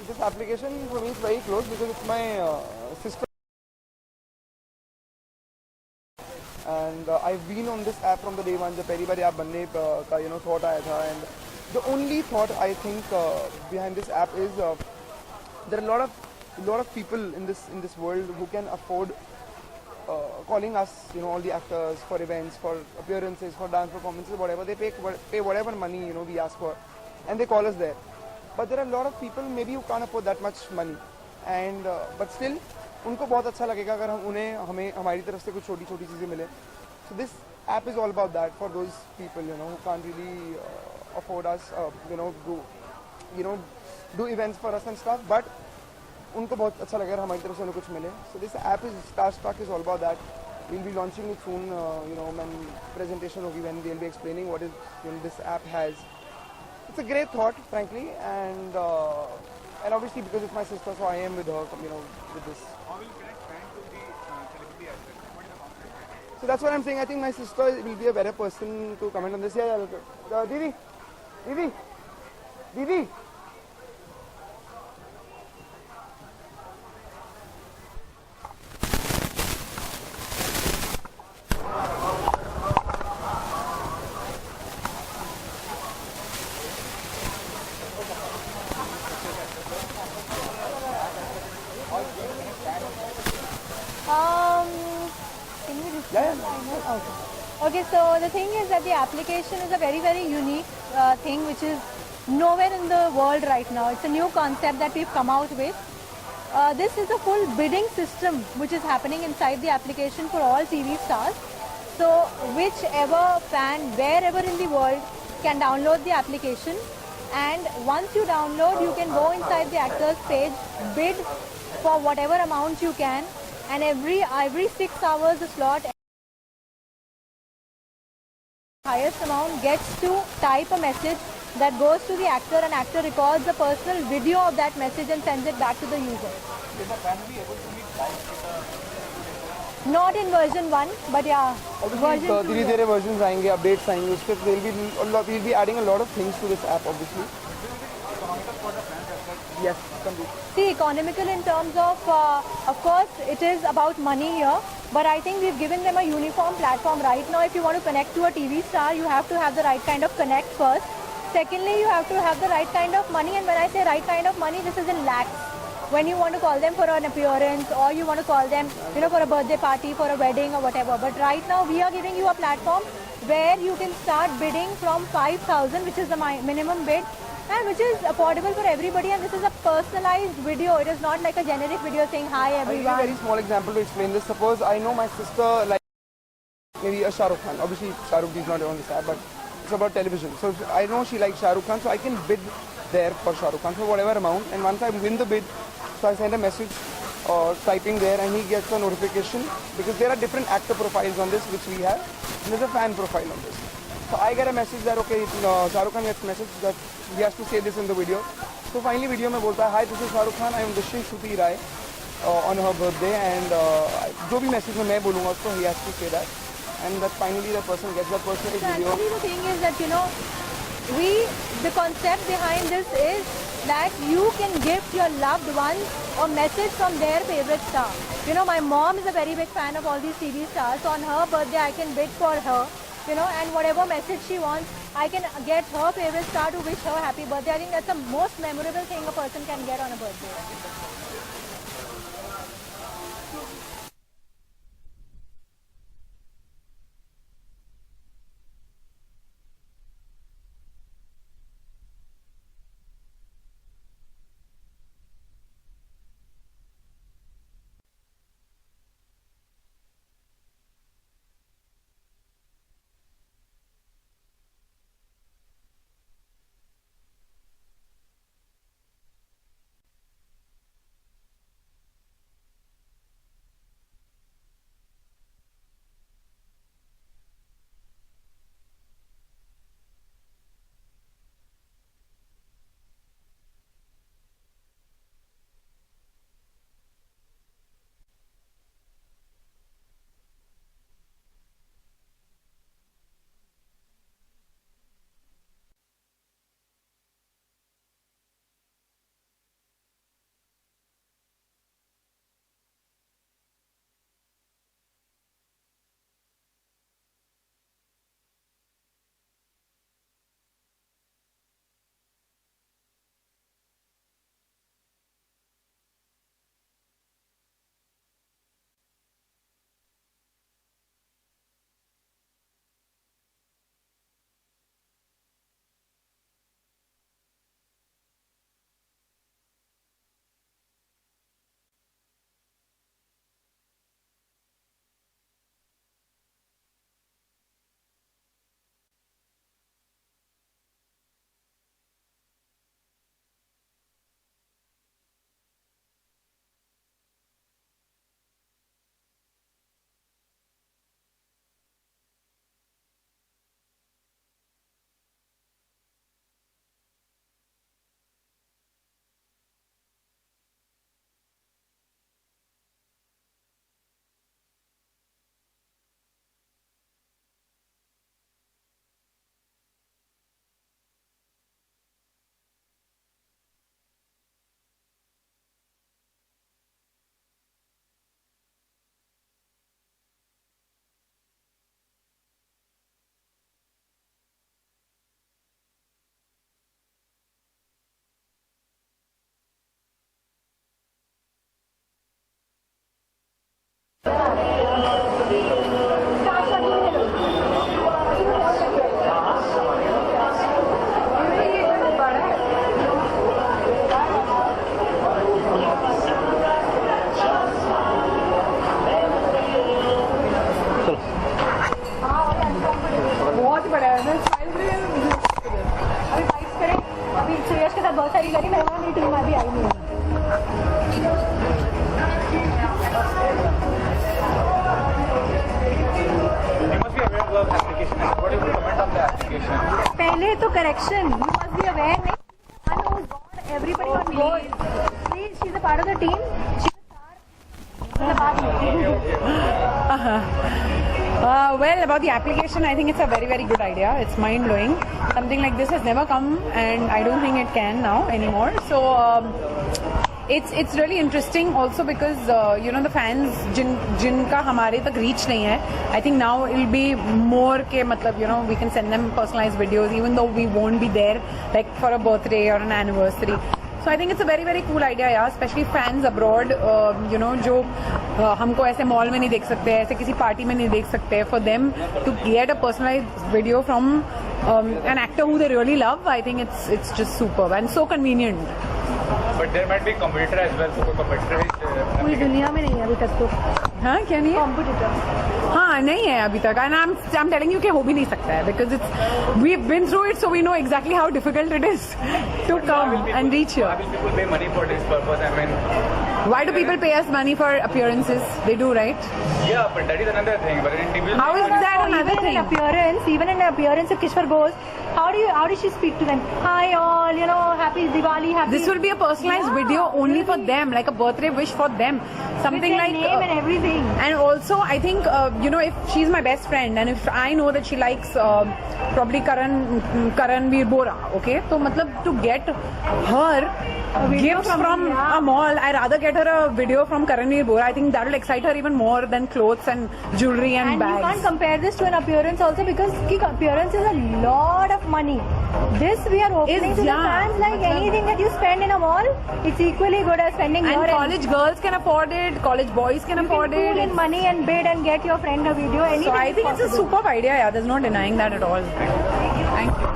This application for me is very close because it's my sister, and I've been on this app from the day one. The पहली बार app बनने का thought आया था, and the only thought I think behind this app is there are a lot of people in this world who can afford calling us, all the actors for events, for appearances, for dance performances, whatever. They pay whatever money we ask for, and they call us there. But there are a lot of people maybe who can't afford that much money, and but still उनको बहुत अच्छा लगेगा अगर हमें हमारी तरफ से कुछ छोटी छोटी चीज़ें मिले. So this app is all about that for those people who can't really afford us, do events for us and stuff. But उनको बहुत अच्छा लगेगा हमारी तरफ से उन्हें कुछ मिले. So this app is Starstruck is all about that. We'll be launching it soon. When presentation होगी, when we'll be explaining what is this app has. It's a great thought, frankly, and obviously because it's my sister, so I am with her, with this. How will you connect fans to the celebrity as well? What is the concept? So that's what I'm saying. I think my sister will be a better person to comment on this. Yeah, Didi, Didi, Didi. Can you respond? Okay, so the thing is that the application is a very, very unique thing which is nowhere in the world right now. It's a new concept that we've come out with. This is a full bidding system which is happening inside the application for all TV stars. So whichever fan, wherever in the world, can download the application, and once you download, you can go inside the actors page, bid for whatever amount you can, and every 6 hours the slot highest amount gets to type a message that goes to the actor, and actor records a personal video of that message and sends it back to the user. Will the fan be able to meet live with Not in version 1, but yeah, Obviously, version 2. धीरे-धीरे versions आएंगे, updates आएंगे. उसके we'll be adding a lot of things to this app, obviously. economical for the fans as well? Yes, complete. See, economical in terms of course, it is about money here, but I think we've given them a uniform platform right now. If you want to connect to a TV star, you have to have the right kind of connect first. Secondly, you have to have the right kind of money, and when I say right kind of money, this is in lakhs. When you want to call them for an appearance, or you want to call them, for a birthday party, for a wedding or whatever. But right now, we are giving you a platform where you can start bidding from 5,000, which is the minimum bid, and which is affordable for everybody. And this is a personalized video. It is not like a generic video saying hi I'll give you a everyone. very small example to explain this. Suppose I know my sister like maybe a Shah Rukh Khan. Obviously, Shah Rukh is not on this app, but it's about television. So if I know she likes Shah Rukh Khan, so I can bid there for Shah Rukh Khan for whatever amount. And once I win the bid, so I send a message typing there, and he gets a notification, because there are different actor profiles on this which we have, and there's a fan profile on this. So I get a message that okay, Shah Rukh Khan gets a message that he has to say this in the video. So finally video में बोलता है, hi, this is Shah Rukh Khan, I am wishing Shruti Rai on her birthday, and जो भी message में मैं बोलूँगा उसको, he has to say that, and that finally the person gets that personal So video. actually the thing is that, the concept behind this is that you can gift your loved ones a message from their favorite star. My mom is a very big fan of all these TV stars, so on her birthday I can bid for her, and whatever message she wants, I can get her favorite star to wish her happy birthday. I think that's the most memorable thing a person can get on a birthday. पहली बारी मेहमान team अभी आई नहीं है। You must be aware of the application. What is the comment on the application? पहले तो correction, you must be aware नहीं, oh God, everybody on board. Please, she's a part of the team. She's a star. Well, about the application, I think it's a very, very good idea. It's mind-blowing. Something like this has never come, and I don't think it can now anymore. So, it's really interesting also because you know the fans जिनका हमारे तक reach नहीं है. I think now it'll be more के मतलब you know we can send them personalized videos even though we won't be there like for a birthday or an anniversary. So I think it's a very very cool idea यार, especially fans abroad you know जो हमको ऐसे mall में नहीं देख सकते, ऐसे किसी पार्टी में नहीं देख सकते, for them to get a personalized video from an actor who they really love, I think it's just superb and so convenient. But there might be competitor as well. So competitor is पूरी दुनिया में नहीं है अभी तक तो हाँ क्या नहीं है? कॉम्पिटिटर। हाँ नहीं है अभी तक, and I'm telling you कि हो भी नहीं सकता है because we've been through it, so we know exactly how difficult it is to come and reach here. Why will people pay money for this purpose? I mean, Why do people pay us money for appearances? They do, right? yeah, but that is another thing. But in individual, How is that another Even thing? in appearance of Kishwar Bose, how does she speak to them? Hi all, you know, happy Diwali, happy. This will be a personalized video only for them, like a birthday wish for them, something with their like. name and everything. And also, I think you know, if she's my best friend and if I know that she likes probably Karanveer Bora, okay, so matlab to get her video gifts from from him, yeah. a mall, I rather get her a video from Karanveer Bora. I think that will excite her even more than clothes and jewelry and And you can't bags. compare this to an appearance also because ki appearance is a lot of money. This we are opening to the yeah, fans like matlab- anything that you spend in a mall, it's equally good as spending And your college girls can afford it, college boys can you afford can pool it. in money and bid and get your friend a video. Anything So I is think it's a possible. superb idea. Yeah, there's no denying that at all. Thank you.